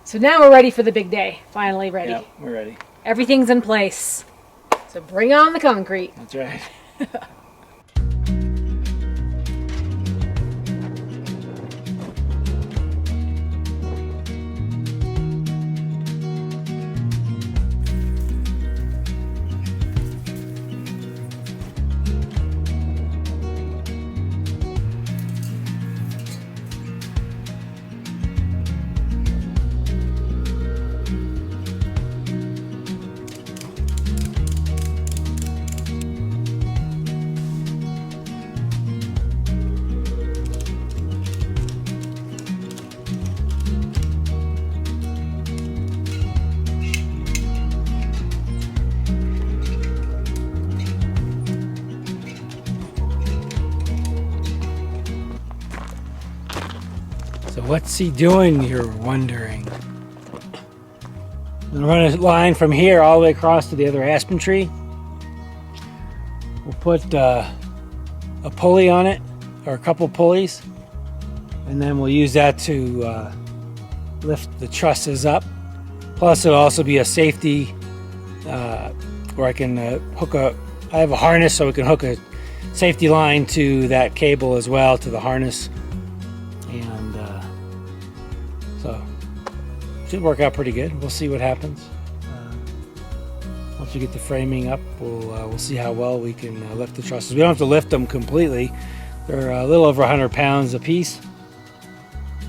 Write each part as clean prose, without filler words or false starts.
So now we're ready for the big day. Finally ready. Yeah, we're ready. Everything's in place. So bring on the concrete. That's right. So what's he doing, you're wondering? I'm gonna run a line from here all the way across to the other aspen tree. We'll put a pulley on it, or a couple pulleys, and then we'll use that to lift the trusses up. Plus it'll also be a safety where I can I have a harness so we can hook a safety line to that cable as well, to the harness. And so should work out pretty good. We'll see what happens. Once we get the framing up, we'll see how well we can lift the trusses. We don't have to lift them completely. They're a little over 100 pounds a piece,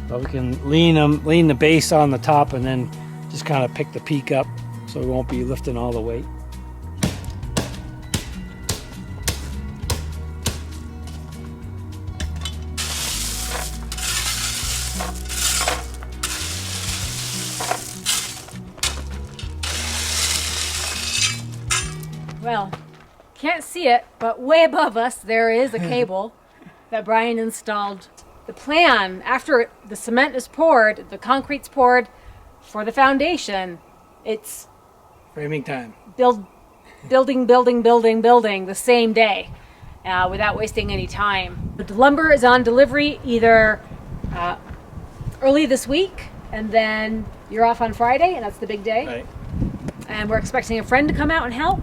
but we can lean the base on the top and then just kind of pick the peak up, so we won't be lifting all the weight. Well, can't see it, but way above us there is a cable that Brian installed. The plan, after the cement is poured, the concrete's poured for the foundation, it's Framing time. building the same day without wasting any time. The lumber is on delivery either early this week, and then you're off on Friday, and that's the big day. Right. And we're expecting a friend to come out and help.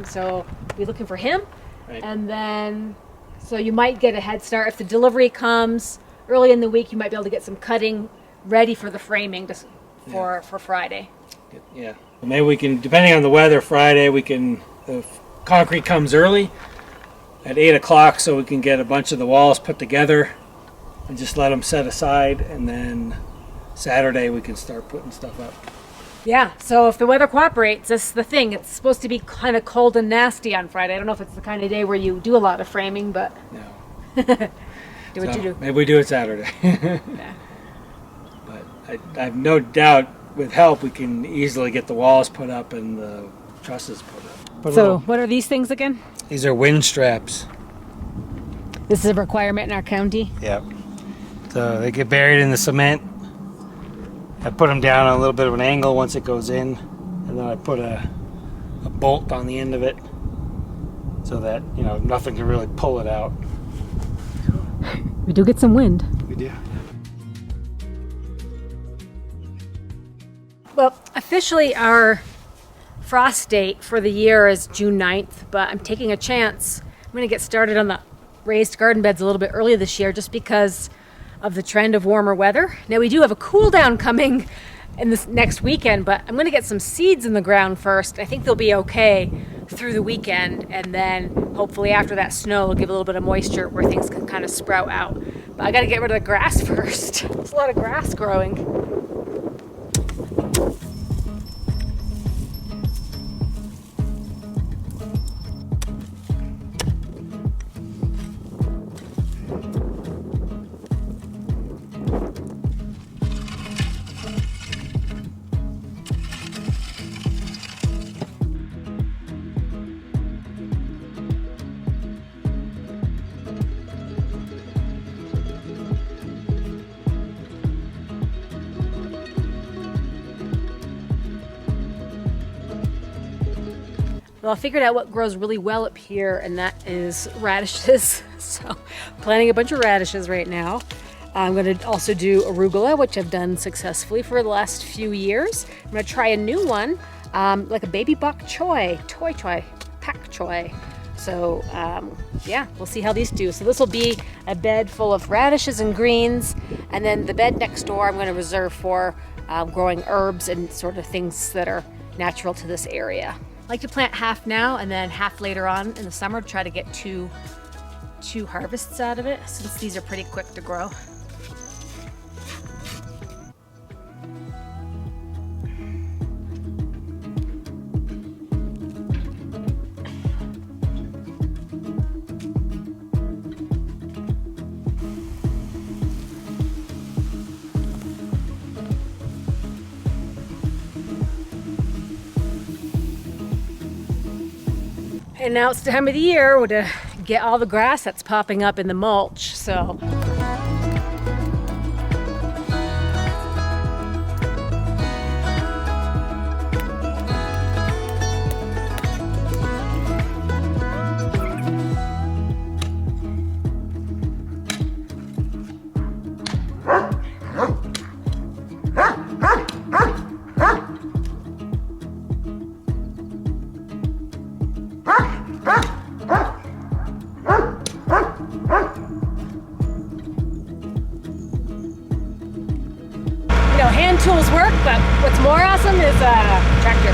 So we're looking for him. Right. And then, so you might get a head start. If the delivery comes early in the week, you might be able to get some cutting ready for the framing for Friday. Yeah. Maybe we can, depending on the weather, Friday, the concrete comes early at 8 o'clock, so we can get a bunch of the walls put together and just let them set aside. And then Saturday we can start putting stuff up. Yeah, so if the weather cooperates, that's the thing. It's supposed to be kind of cold and nasty on Friday. I don't know if it's the kind of day where you do a lot of framing, but No. do what you do. Maybe we do it Saturday. Yeah. But I have no doubt with help we can easily get the walls put up and the trusses put up. So what are these things again? These are wind straps. This is a requirement in our county. Yep. So they get buried in the cement. I put them down on a little bit of an angle once it goes in, and then I put a bolt on the end of it so that, nothing can really pull it out. We do get some wind. We do. Well, officially our frost date for the year is June 9th, but I'm taking a chance. I'm going to get started on the raised garden beds a little bit earlier this year just because of the trend of warmer weather. Now we do have a cool down coming in this next weekend, but I'm going to get some seeds in the ground first. I think they'll be okay through the weekend, and then hopefully after that snow it'll give a little bit of moisture where things can kind of sprout out. But I got to get rid of the grass first. There's a lot of grass growing. Well, I figured out what grows really well up here, and that is radishes. So planting a bunch of radishes right now. I'm going to also do arugula, which I've done successfully for the last few years. I'm going to try a new one, like a baby bok choy, pak choy. So yeah, we'll see how these do. So this will be a bed full of radishes and greens, and then the bed next door I'm going to reserve for growing herbs and sort of things that are natural to this area. I like to plant half now and then half later on in the summer to try to get two harvests out of it, since these are pretty quick to grow. And now it's the time of the year to get all the grass that's popping up in the mulch. So hand tools work, but what's more awesome is a tractor.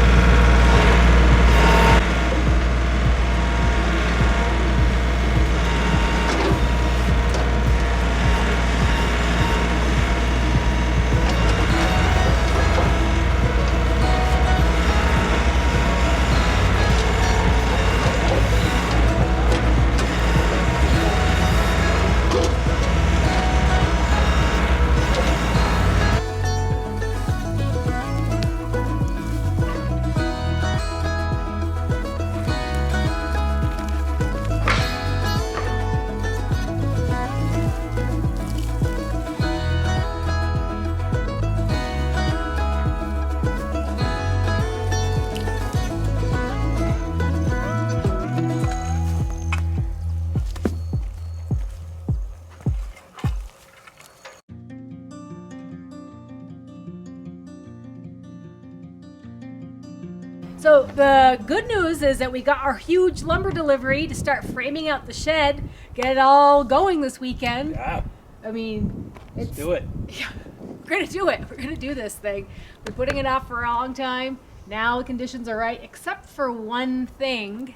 So the good news is that we got our huge lumber delivery to start framing out the shed, get it all going this weekend. Yeah. I mean, Let's do it. Yeah, we're gonna do it. We're gonna do this thing. We're putting it off for a long time. Now the conditions are right, except for one thing.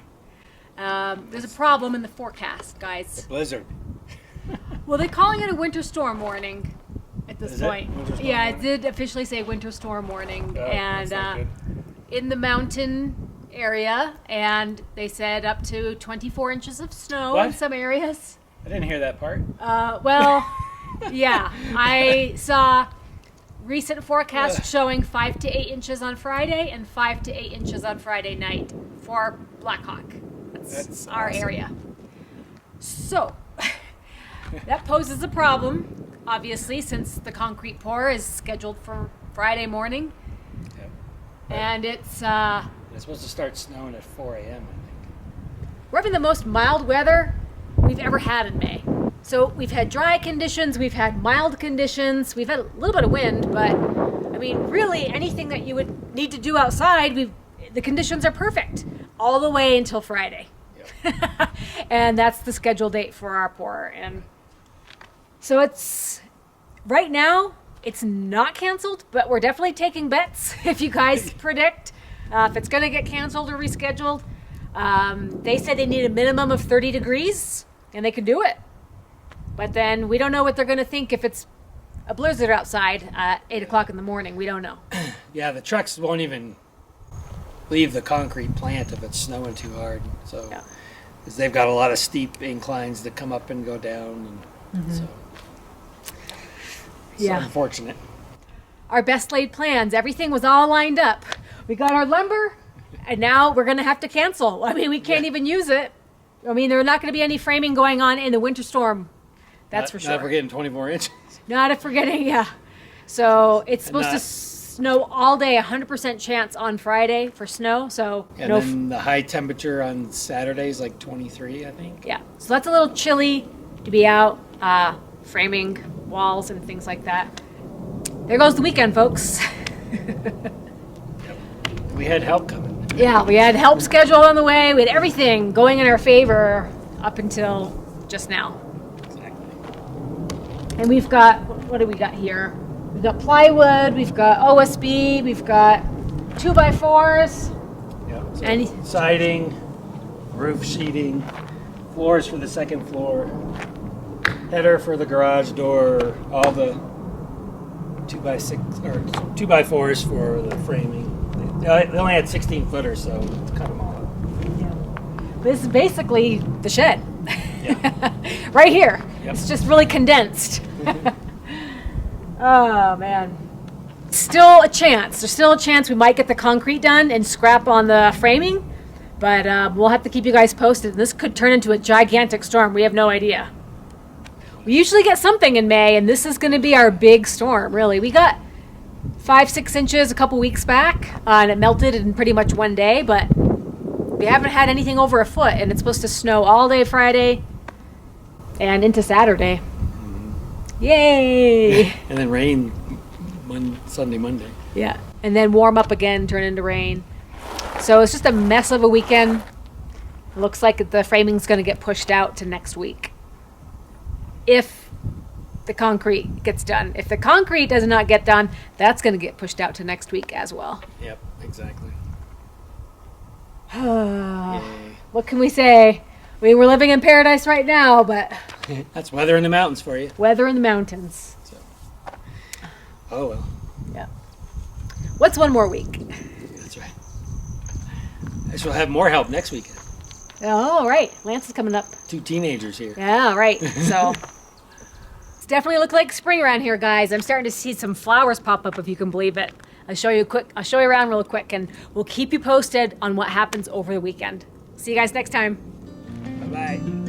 There's a problem in the forecast, guys. Blizzard. Well, they're calling it a winter storm warning at this Is point. it? Winter storm Yeah, warning? it did officially say winter storm warning, Oh, and that's not good. in the mountain area, and they said up to 24 inches of snow in What? some areas. I didn't hear that part. Well, yeah, I saw recent forecasts showing 5 to 8 inches on Friday and 5 to 8 inches on Friday night for Blackhawk. That's our awesome. area. So that poses a problem, obviously, since the concrete pour is scheduled for Friday morning. Yep. And it's supposed to start snowing at 4 a.m. I think. we're having the most mild weather we've ever had in May. So we've had dry conditions, we've had mild conditions, we've had a little bit of wind, but I mean, really anything that you would need to do outside, the conditions are perfect all the way until Friday. Yep. And that's the scheduled date for our pour. And so it's right now, it's not canceled, but we're definitely taking bets if you guys predict if it's going to get canceled or rescheduled. They said they need a minimum of 30 degrees, and they can do it. But then we don't know what they're going to think if it's a blizzard outside at 8 o'clock in the morning. We don't know. Yeah, the trucks won't even leave the concrete plant if it's snowing too hard. So, Yeah. because they've got a lot of steep inclines that come up and go down, and so it's Yeah. unfortunate. Our best laid plans, everything was all lined up. We got our lumber, and now we're going to have to cancel. I mean, we can't even use it. I mean, there's not going to be any framing going on in the winter storm. That's for sure. Not if we're getting 24 inches. Not if we're getting, yeah. So it's supposed to not- snow all day, 100% chance on Friday for snow. So And no, then the high temperature on Saturday is like 23, I think. yeah. So that's a little chilly to be out framing walls and things like that. There goes the weekend, folks. We had help coming. Yeah, we had help scheduled on the way. We had everything going in our favor up until just now. Exactly. And we've got, what do we got here? We've got plywood, we've got OSB, we've got 2x4s. Yep. So And siding, roof sheeting, floors for the second floor, header for the garage door, all the 2x6 or 2x4s for the framing. They only had 16 footers, so cut them all up. this is basically the shed. Yeah. Right here. Yep. It's just really condensed. Oh, man. Still a chance. There's still a chance we might get the concrete done and scrap on the framing, but we'll have to keep you guys posted. This could turn into a gigantic storm. We have no idea. We usually get something in May, and this is going to be our big storm, really. We got 5-6 inches a couple weeks back, and it melted in pretty much one day, but we haven't had anything over a foot, and it's supposed to snow all day Friday and into Saturday. Yay! And then rain Sunday, Monday. Yeah, and then warm up again, turn into rain. So it's just a mess of a weekend. It looks like the framing's going to get pushed out to next week. If the concrete gets done. If the concrete does not get done, that's going to get pushed out to next week as well. Yep, exactly. What can we say? I mean, we're living in paradise right now, but That's weather in the mountains for you. weather in the mountains. So. Oh well, Yeah. What's one more week? that's right. I shall have more help next weekend. Oh, right. Lance is coming up. 2 teenagers here. Yeah, right. So it's definitely look like spring around here, guys. I'm starting to see some flowers pop up, if you can believe it. I'll show you around real quick, and we'll keep you posted on what happens over the weekend. See you guys next time. Bye bye.